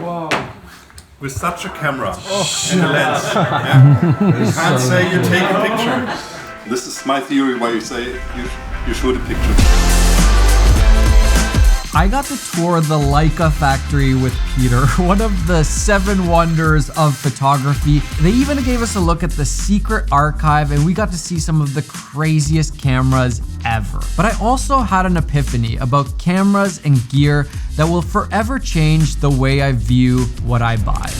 Wow. With such a camera and a lens. Yeah. You can't say you take a picture. This is my theory why you say you shoot a picture. I got to tour the Leica factory with Peter, one of the 7 wonders of photography. They even gave us a look at the secret archive, and we got to see some of the craziest cameras ever. But I also had an epiphany about cameras and gear that will forever change the way I view what I buy.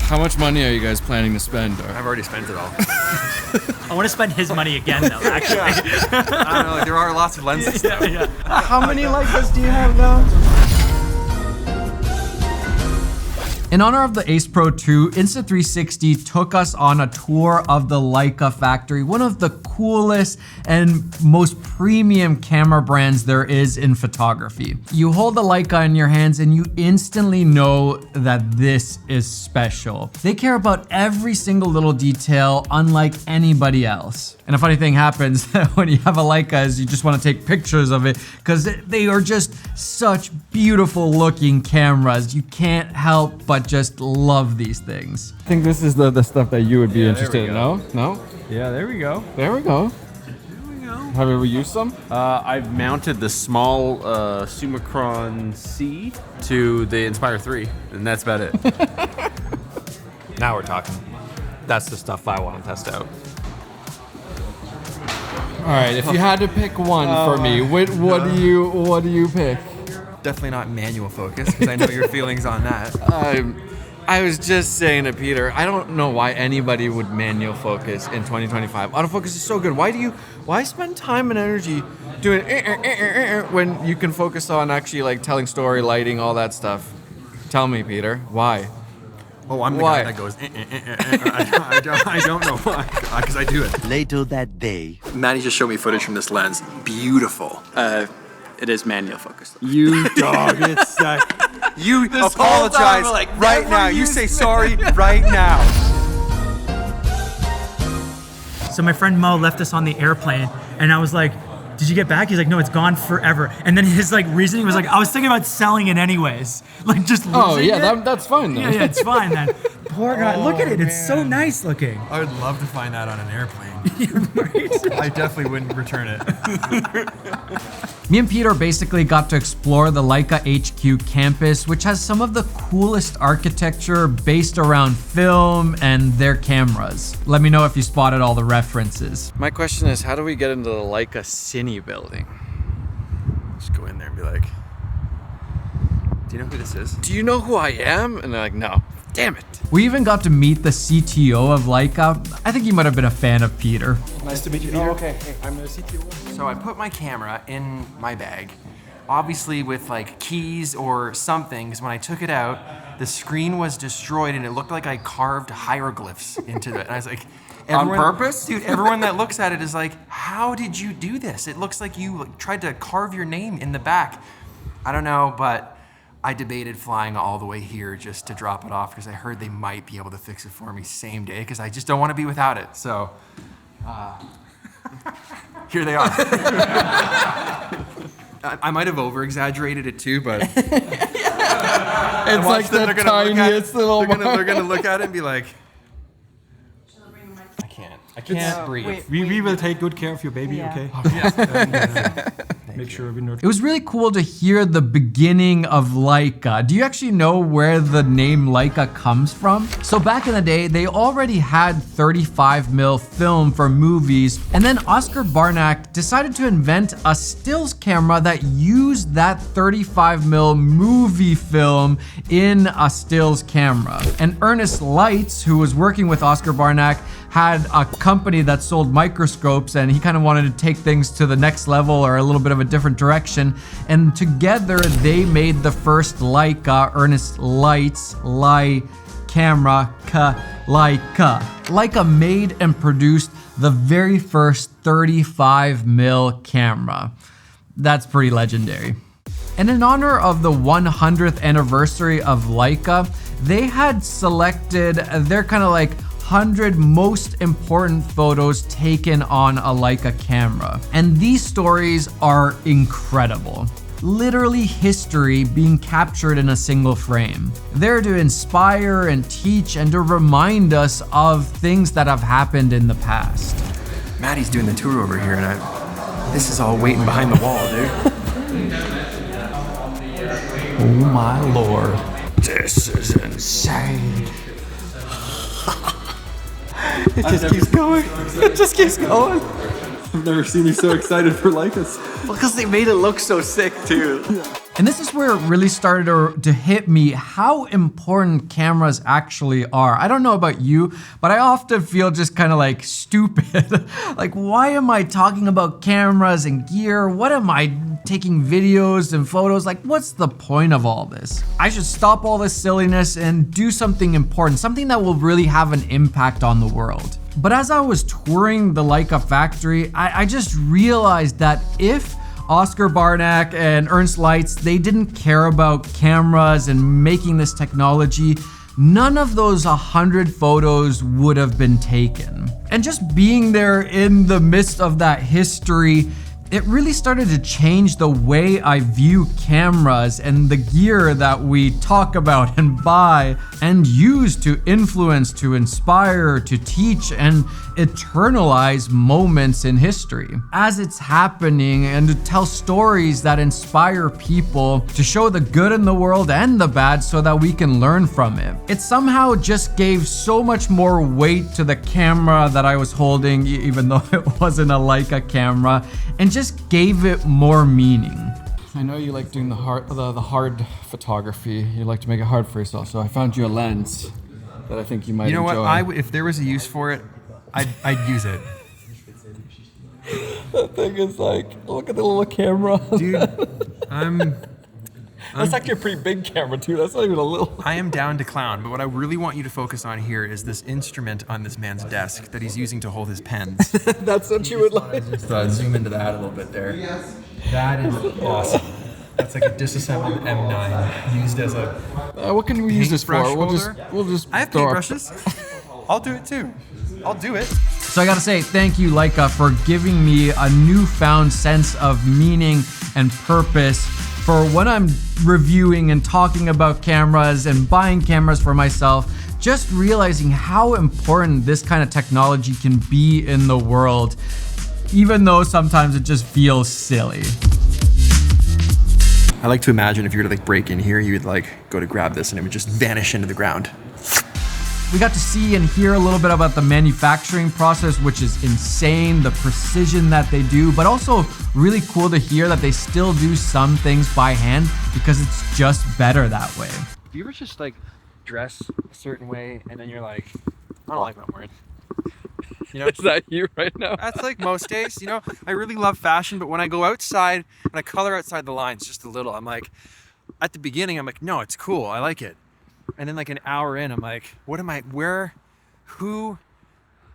How much money are you guys planning to spend? I've already spent it all. I want to spend his money again, though, actually. I don't know, there are lots of lenses, though. Yeah. How many Leicas do you have now? In honor of the Ace Pro 2, Insta360 took us on a tour of the Leica factory, one of the coolest and most premium camera brands there is in photography. You hold the Leica in your hands and you instantly know that this is special. They care about every single little detail, unlike anybody else. And a funny thing happens when you have a Leica is you just want to take pictures of it because they are just such beautiful looking cameras. You can't help but just love these things. I think this is the stuff that you would be interested in, no? No? Yeah, there we go. There we go. Have you ever used some? I've mounted the small Summicron C to the Inspire 3, and that's about it. Now we're talking. That's the stuff I want to test out. All right, if you had to pick one for me, what do you pick? Definitely not manual focus, because I know your feelings on that. I was just saying to Peter, I don't know why anybody would manual focus in 2025. Autofocus is so good. Why spend time and energy doing when you can focus on actually like telling story, lighting, all that stuff? Tell me, Peter, why? Oh, I'm the guy that goes, I don't know why, because I do it. Later that day. Matti just showed me footage from this lens. Beautiful. It is manual focus. You dog, it's you apologize right now. You say sorry right now. So my friend Mo left us on the airplane, and I was like, did you get back? He's like, no, it's gone forever. And then his like reasoning was like, I was thinking about selling it anywaes. Like just losing it. That's fine then. Yeah, it's fine then. Poor guy, look at it, it's so nice looking. I would love to find that on an airplane. Right? I definitely wouldn't return it. Me and Peter basically got to explore the Leica HQ campus, which has some of the coolest architecture based around film and their cameras. Let me know if you spotted all the references. My question is, how do we get into the Leica Cine building? Just go in there and be like, do you know who this is? Do you know who I am? And they're like, no. Damn it. We even got to meet the CTO of Leica. I think he might have been a fan of Peter. Nice to meet you, Peter. Oh, okay. Hey, I'm the CTO. So I put my camera in my bag, obviously with like keys or something, because when I took it out, the screen was destroyed and it looked like I carved hieroglyphs into it. And I was like, on purpose? Dude, everyone that looks at it is like, how did you do this? It looks like you tried to carve your name in the back. I don't know, but I debated flying all the way here just to drop it off because I heard they might be able to fix it for me same day because I just don't want to be without it. So, here they are. I might have over-exaggerated it too, but it's like the tiniest little. They're gonna look at it and be like, I can't breathe. We will take good care of your baby, okay? Make sure we know. It was really cool to hear the beginning of Leica. Do you actually know where the name Leica comes from? So back in the day, they already had 35mm film for movies, and then Oscar Barnack decided to invent a stills camera that used that 35mm movie film in a stills camera. And Ernest Lights, who was working with Oscar Barnack, had a company that sold microscopes, and he kind of wanted to take things to the next level or a little bit of a different direction. And together they made the first Leica, Ernest Lights, camera, Leica. Leica made and produced the very first 35mm camera. That's pretty legendary. And in honor of the 100th anniversary of Leica, they had selected their kind of like 100 most important photos taken on a Leica camera. And these stories are incredible. literally history being captured in a single frame. They're to inspire and teach and to remind us of things that have happened in the past. Matti's doing the tour over here, and this is all waiting behind the wall, dude. Oh my lord. This is insane. It just keeps going. It just keeps going. I've never seen you so excited for Leicas. Because they made it look so sick, too. And this is where it really started to hit me how important cameras actually are. I don't know about you, but I often feel just kind of like stupid. Like, why am I talking about cameras and gear? What am I taking videos and photos? Like, what's the point of all this? I should stop all this silliness and do something important, something that will really have an impact on the world. But as I was touring the Leica factory, I just realized that if Oscar Barnack and Ernst Leitz, they didn't care about cameras and making this technology, none of those 100 photos would have been taken. And just being there in the midst of that history, it really started to change the way I view cameras and the gear that we talk about and buy and use to influence, to inspire, to teach, and eternalize moments in history as it's happening, and to tell stories that inspire people, to show the good in the world and the bad so that we can learn from it. It somehow just gave so much more weight to the camera that I was holding, even though it wasn't a Leica camera, and just gave it more meaning. I know you like doing the hard photography. You like to make it hard for yourself. So I found you a lens that I think you might enjoy. You know what? If there was a use for it, I'd use it. That thing is like, look at the little camera. Dude, That's actually a pretty big camera too. That's not even a little. I am down to clown, but what I really want you to focus on here is this instrument on this man's desk that he's using to hold his pens. That's what you would like. Just zoom into that a little bit there. That is awesome. That's like a disassembled M9 used as a What can we use this for? paintbrush We'll just I have throw our- paintbrushes. I'll do it too. I'll do it. So I gotta say thank you, Leica, for giving me a newfound sense of meaning and purpose for when I'm reviewing and talking about cameras and buying cameras for myself. Just realizing how important this kind of technology can be in the world, even though sometimes it just feels silly. I like to imagine if you were to like break in here, you would like go to grab this and it would just vanish into the ground. We got to see and hear a little bit about the manufacturing process, which is insane, the precision that they do, but also really cool to hear that they still do some things by hand because it's just better that way. Do you ever just like dress a certain way and then you're like, I don't like what I'm wearing? You know, Is that you right now? that's like most days. You know, I really love fashion, but when I go outside, when I color outside the lines just a little, I'm like, at the beginning, I'm like, no, it's cool, I like it. And then like an hour in, I'm like, what am I, where, who,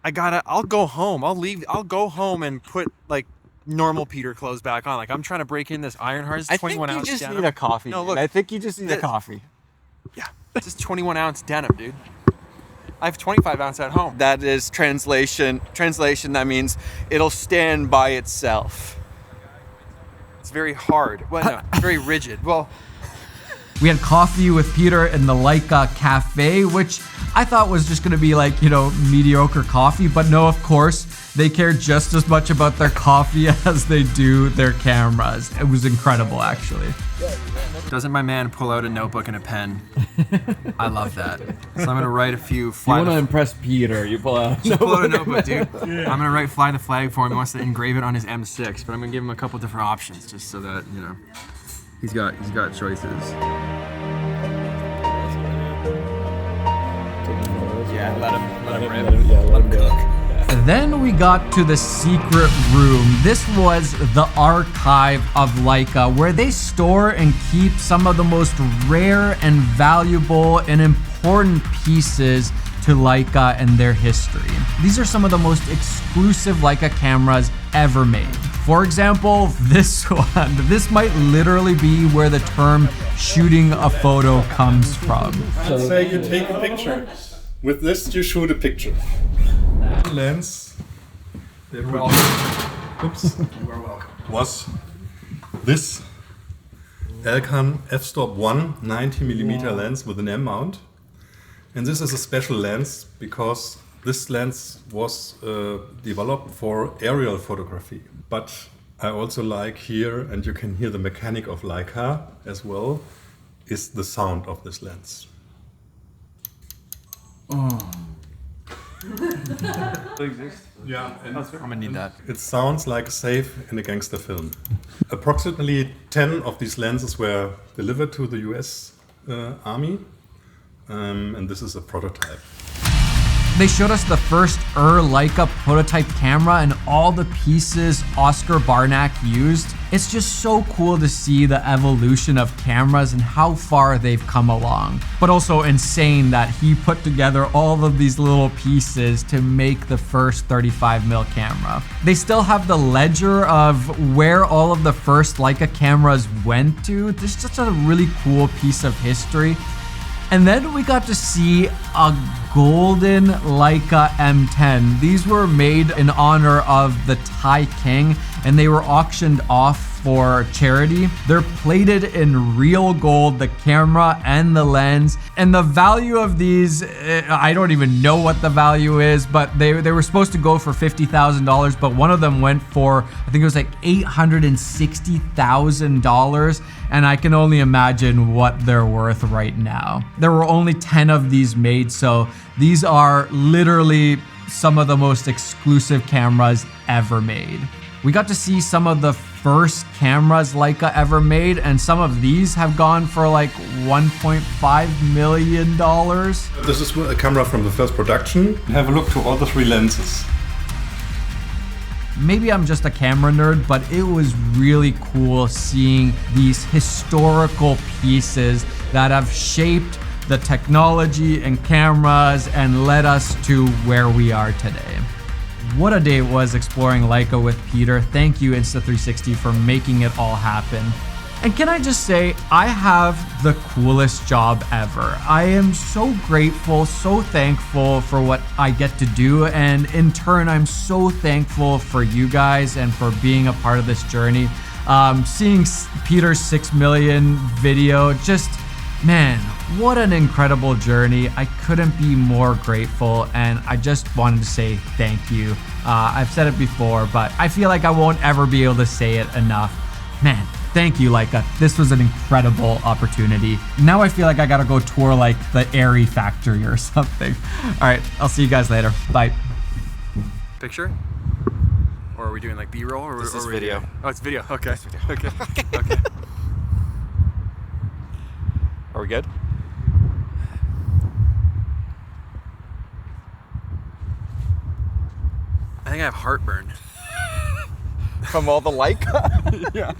I'll go home, I'll go home and put like normal Peter clothes back on. Like I'm trying to break in this Ironheart's 21 ounce denim. I think you just need a coffee. No, look. I think you just need a coffee. Yeah, this is 21 ounce denim, dude. I have 25 ounce at home. That is translation. That means it'll stand by itself. It's very hard. Well, no, it's very rigid. Well, We had coffee with Peter in the Leica Cafe, which I thought was just gonna be like, you know, mediocre coffee, but no, of course, they care just as much about their coffee as they do their cameras. It was incredible, actually. doesn't my man pull out a notebook and a pen? I love that. So I'm gonna write a few. You want to impress Peter? You pull out. Pull out a notebook, dude. I'm gonna write "Fly the Flag" for him. He wants to engrave it on his M6, but I'm gonna give him a couple different options just so that you know he's got choices. Yeah, let him cook. Then we got to the secret room. This was the archive of Leica, where they store and keep some of the most rare and valuable and important pieces to Leica and their history. These are some of the most exclusive Leica cameras ever made. For example, this one. This might literally be where the term shooting a photo comes from. Let's say you take a picture. With this, you shoot a picture. Lens. Oops. You are welcome. Was this Elcan f-stop 1 90mm lens with an M mount. And this is a special lens because this lens was developed for aerial photography. But I also like here, and you can hear the mechanic of Leica as well, is the sound of this lens. Yeah, and I'm gonna need that. it sounds like a safe in a gangster film. Approximately 10 of these lenses were delivered to the US Army, and this is a prototype. They showed us the first Leica prototype camera and all the pieces Oscar Barnack used. It's just so cool to see the evolution of cameras and how far they've come along. But also insane that he put together all of these little pieces to make the first 35mm camera. They still have the ledger of where all of the first Leica cameras went to. This is just a really cool piece of history. And then we got to see a golden Leica M10. These were made in honor of the Thai king, and they were auctioned off for charity. They're plated in real gold, the camera and the lens. And the value of these, I don't even know what the value is, but they were supposed to go for $50,000, but one of them went for, I think it was like $860,000. And I can only imagine what they're worth right now. There were only 10 of these made, so these are literally some of the most exclusive cameras ever made. We got to see some of the first cameras Leica ever made, and some of these have gone for like $1.5 million. This is a camera from the first production. Have a look to all the 3 lenses. Maybe I'm just a camera nerd, but it was really cool seeing these historical pieces that have shaped the technology and cameras and led us to where we are today. What a day it was exploring Leica with Peter. Thank you, Insta360, for making it all happen. And can I just say, I have the coolest job ever. I am so grateful, so thankful for what I get to do. And in turn, I'm so thankful for you guys and for being a part of this journey. Seeing Peter's 6 million video, just, man, what an incredible journey. I couldn't be more grateful, and I just wanted to say thank you. I've said it before, but I feel like I won't ever be able to say it enough. Man, thank you, Leica. This was an incredible opportunity. Now I feel like I gotta go tour like the Airy factory or something. All right, I'll see you guys later. Bye. Picture? Or are we doing like B-roll? Or This is or video. Oh, it's video. Okay. It's video. Okay. Okay. Are we good? I think I have heartburn. From all the Leica? Yeah.